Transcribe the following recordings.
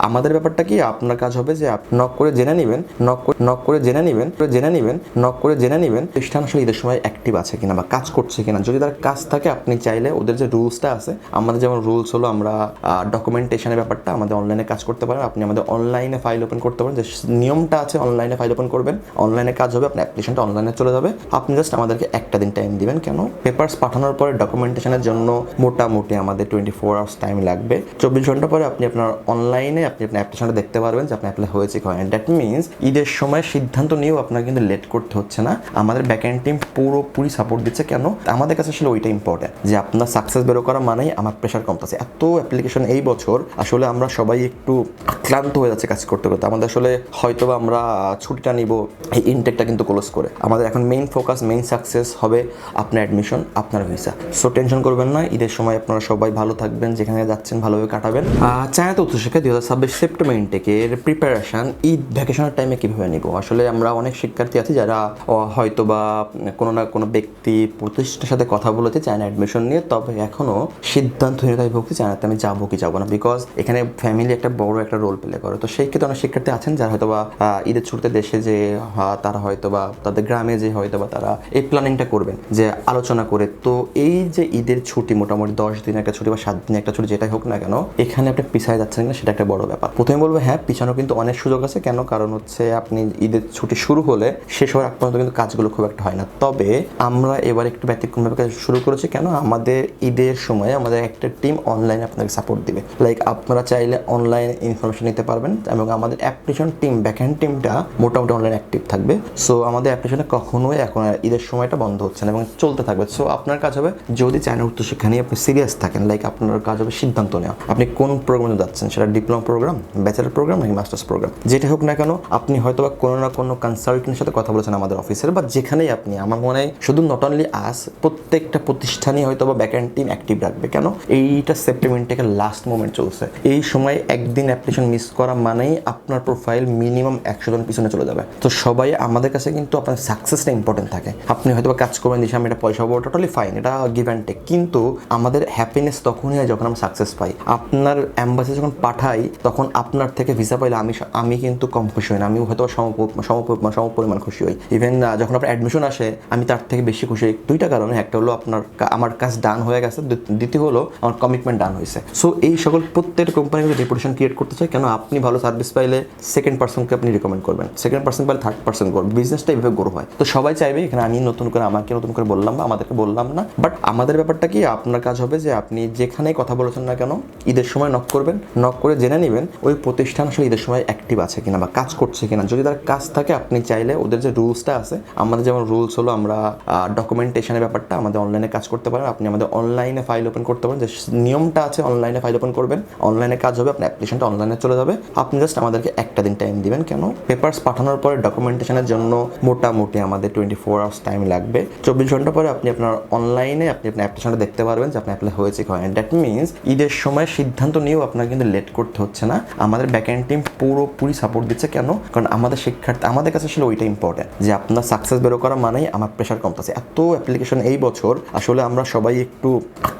আমাদের ব্যাপারটা কি, আপনার কাজ হবে যে নক করে জেনে নেবেন, নক করে জেনে নেবেন প্রতিষ্ঠান আসলে ঈদের সময় অ্যাক্টিভ আছে কিনা বা কাজ করছে কিনা। যদি তার কাজ থাকে আপনি চাইলে ওদের যে রুলসটা আছে, আমাদের যেমন রুলস হলো আমরা ডকুমেন্টেশনের ব্যাপারটা আমাদের অনলাইনে কাজ করতে পারেন, আপনি আমাদের অনলাইনে ফাইল ওপেন করতে পারেন, যে নিয়মটা আছে অনলাইনে ফাইল ওপেন করবেন, অনলাইনে কাজ হবে, আপনার অ্যাপ্লিকেশনটা অনলাইনে চলে যাবে। আপনি জাস্ট আমাদেরকে একটা দিন টাইম দিবেন। কেন, পেপারস পাঠানোর পরে ডকুমেন্টেশনের জন্য মোটামুটি আমাদের 24 আওয়ার্স টাইম লাগবে। 24 ঘন্টা পরে আপনি আপনার অনলাইনে আপনি আপনার অ্যাপ্লিকেশনটা দেখতে পারবেন যে আপনার অ্যাপ্লাই হয়েছে কি হয়নি। দ্যাট মিনস ঈদের সময় সিদ্ধান্ত নিয়েও আপনার কিন্তু লেট করতে হচ্ছে না। আমাদের ব্যাকএন্ড টিম পুরোপুরি সাপোর্ট দিচ্ছে। কেন, আমাদের কাছে আসলে ওইটা ইম্পর্টেন্ট যে আপনার সাকসেস বেরো করা মানেই আমার প্রেশার কমতেছে। এত অ্যাপ্লিকেশন এই বছর আসলে আমরা সবাই একটু ক্লান্ত হয়ে যাচ্ছে কাজ করতে করতে। আমাদের আসলে হয়তো বা আমরা ছুটিটা নিব এই ইনটেকটা কিন্তু ক্লোজ করে। আমাদের এখন মেইন ফোকাস, মেইন সাকসেস হবে আপনার অ্যাডমিশন, আপনার ভিসা। সো টেনশন করবেন না, ঈদের সময় আপনারা সবাই ভালো থাকবেন, যেখানে যাচ্ছেন ভালোভাবে কাটাবেন। চায়নাতে উচ্চশিক্ষা 2026 সেপ্টেম্বর ইনটেকের প্রিপারেশন ঈদ ভ্যাকেশনের টাইমে কীভাবে নিব। আসলে আমরা অনেক শিক্ষার্থী আছি যারা হয়তো বা কোনো না কোনো ব্যক্তি প্রতিষ্ঠানের সাথে কথা বলেছে চায়না অ্যাডমিশন নিয়ে, তবে এখনও সিদ্ধান্তহীনতায় ভুগছি চায়নাতে আমি যাবো কি যাবো না, বিকজ এখানে ফ্যামিলি একটা বড় একটা রোল প্লে করে। তো সেই ক্ষেত্রে অনেক শিক্ষার্থী আছেন যারা হয়তো বা ঈদের ছুটিতে দেশে যে তারা হয়তো বা তাদের গ্রামে যে হয়তো বা তারা এই প্ল্যানিংটা করবেন যে আলোচনা করে। তো এই যে ঈদের ছুটি মোটামুটি 10 দিন একটা ছুটি বা 7 দিন একটা ছুটি যেটাই হোক না কেন, এখানে আপনি পিছায় যাচ্ছেন না, সেটা একটা বড় ব্যাপার। প্রথমে বলবো হ্যাঁ, পিছানো কিন্তু অনেক সুযোগ আছে। কেন, কারণ হচ্ছে আপনি ঈদের ছুটি শুরু হলে শেষ হওয়ার আগ পর্যন্ত কিন্তু কাজগুলো খুব একটা হয় না। তবে আমরা এবার একটু ব্যতিক্রমভাবে কাজ শুরু করেছি। কেন, আমাদের ঈদের সময় আমাদের একটা টিম অনলাইনে আপনাকে সাপোর্ট দিবে। লাইক আপনারা চাইলে অনলাইন ইনফরমেশন নিতে পারবেন এবং আমাদের অ্যাপ্লিকেশন টিম ব্যাকএন্ড টিমটা মোটামুটি অনলাইন অ্যাক্টিভ থাকবে। সো আমাদের অ্যাপ্লিকেশনে কখনোই এখন ঈদের সময়টা বন্ধ হচ্ছে না এবং চলতে থাকবে। সো আপনার কাজ হবে, যদি চায়না উচ্চশিক্ষা নিয়ে আপনি সিরিয়াস থাকেন, লাইক আপনার কাজ হবে সিদ্ধান্ত নেওয়া আপনি কোন প্রোগ্রামে যাচ্ছেন, সেটা ডিপ্লোমা প্রোগ্রাম, ব্যাচেলার প্রোগ্রাম নাকি মাস্টার্স প্রোগ্রাম, যেটা হোক না কেন। আপনি হয়তো বা কোনো না কোনো কনসালটেন্টের সাথে কথা বলেছেন আমাদের অফিসের বা যেখানেই আপনি, আমার মনে হয় শুধু নট অনলি আস, প্রত্যেকটা প্রতিষ্ঠানই হয়তো বা ব্যাকএন্ড টিম অ্যাক্টিভ রাখবে। কেন, এইটা সেপ্টেম্বর থেকে লাস্ট মোমেন্ট চলছে। এই সময় একদিন অ্যাপ্লিকেশন মিস করা মানেই আপনার প্রোফাইল মিনিমাম 100 জন পিছনে চলে যাবে। তো সবাই আমাদের কাছে কিন্তু আপনার সাকসেসটা ইম্পর্টেন্ট থাকে। আপনি হয়তো বা কাজ করবেন দিশে আমি এটা পয়সা পাবো, টোটালি ফাইন, এটা গিভ অ্যান্ড টেক। কিন্তু আমাদের হ্যাপিনেস তখনই হয় যখন আমরা সাকসেস পাই। আপনার অ্যাম্বাসি যখন পাঠাই তখন আপনার থেকে ভিসা পাইলে আমি কিন্তু কম খুশি হই না, আমি হয়তো সমপরিমাণ খুশি হই। ইভেন যখন আপনার অ্যাডমিশন আসে আমি তার থেকে বেশি খুশি হই। দুইটা কারণে, একটা হলো আমার কাজ ডান হয়ে গেছে, দ্বিতীয় হলো আমার কমিটমেন্ট ডান হয়েছে। সো এই সকল প্রত্যেকটা কোম্পানিগুলো রেপুটেশন ক্রিয়েট করতে চায়। কেন, আপনি ভালো সার্ভিস পাইলে সেকেন্ড পার্সনকে আপনি রিকমেন্ড করবেন, সেকেন্ড পার্সন পাইলে থার্ড পার্সন করবেন, বিজনেসটা এইভাবে গ্রো হয়। তো সবাই চাইবে, এখানে আমি আমাকে নতুন করে বললাম বা আমাদেরকে বললাম না, বাট আমাদের ব্যাপারটা কি, আপনার কাজ হবে যে আপনি যেখানেই কথা বলেছেন না কেন ঈদের সময় নক করবেন, নক করে জেনে নেবেন ওই প্রতিষ্ঠান আসলে ঈদের সময় অ্যাক্টিভ আছে কিনা বা কাজ করছে কিনা। যদি তার কাজ থাকে আপনি চাইলে ওদের যে রুলসটা আছে, আমাদের যেমন রুলস হলো আমরা ডকুমেন্টেশনের ব্যাপারটা আমাদের অনলাইনে কাজ করতে পারেন, আপনি আমাদের অনলাইনে ফাইল ওপেন করতে পারেন, যে নিয়মটা আছে অনলাইনে ফাইল ওপেন করবেন, অনলাইনে কাজ হবে, আপনার অ্যাপ্লিকেশনটা অনলাইনে চলে যাবে। আপনি জাস্ট আমাদেরকে একটা দিন টাইম দিবেন। কেন, পেপারস পাঠানোর পরে ডকুমেন্টেশনের জন্য মোটামুটি আমাদের 24 আওয়ার্স টাইম লাগবে। 24 ঘন্টা পরে আপনি আপনার অনলাইনে আপনি আপনার অ্যাপ্লিকেশনটা দেখতে পারবেন যে আপনার অ্যাপ্লাই হয়েছে কি হয়নি। দ্যাট মিনস ঈদের সময় সিদ্ধান্ত নিয়েও আপনার কিন্তু লেট করতে হচ্ছে না। আমাদের ব্যাকএন্ড টিম পুরোপুরি সাপোর্ট দিচ্ছে। কেন, কারণ আমাদের শিক্ষার্থী, আমাদের কাছে আসলে ওইটা ইম্পর্টেন্ট যে আপনার সাকসেস বেরো করা মানেই আমার প্রেশার কমতেছে। এত অ্যাপ্লিকেশন এই বছর আসলে আমরা সবাই একটু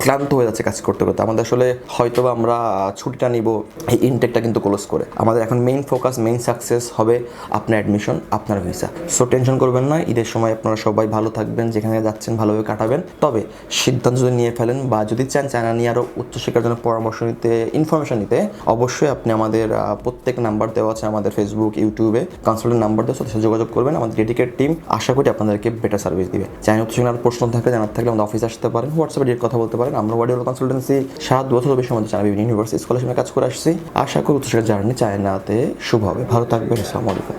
ক্লান্ত হয়ে যাচ্ছে কাজ করতে করতে। আমাদের আসলে হয়তো বা আমরা ছুটিটা নিব এই ইনটেকটা কিন্তু ক্লোজ করে। আমাদের এখন মেইন ফোকাস, মেইন সাকসেস হবে আপনার অ্যাডমিশন, আপনার ভিসা। সো টেনশন করবেন না, ঈদের সময় আপনারা সবাই ভালো থাকবেন, যেখানে যাচ্ছেন ভালোভাবে কাটাবেন। তবে সিদ্ধান্ত যদি নিয়ে ফেলেন বা যদি চান চায়না নিয়ে আরও উচ্চশিক্ষার জন্য পরামর্শ নিতে, ইনফরমেশন নিতে, অবশ্যই আপনি আমাদের প্রত্যেক নাম্বার দেওয়া আছে আমাদের ফেসবুক, ইউটিউবে কনসালটেন্ট নাম্বার দেওয়া, সাথে যোগাযোগ করবেন। আমাদের ডেডিকেটেড টিম আশা করি আপনাদেরকে বেটার সার্ভিস দিবে। চায়না উচ্চশিক্ষার প্রশ্ন থাকলে, জানার থাকলে আমাদের অফিসে আসতে পারেন, হোয়াটসঅ্যাপে ডিরেক্ট কথা বলতে পারেন। আমরা ওয়ার্ডিওল কনসালটেন্সি 7 বছর বেশি আমাদের চায়না বিভিন্ন ইউনিভার্সিটি স্কলারশিপে কাজ করে আসছি। আশা করি উচ্চশিক্ষার জার্নি চায়নাতে শুভ হবে। ভালো থাকবেন। আসসালামু আলাইকুম।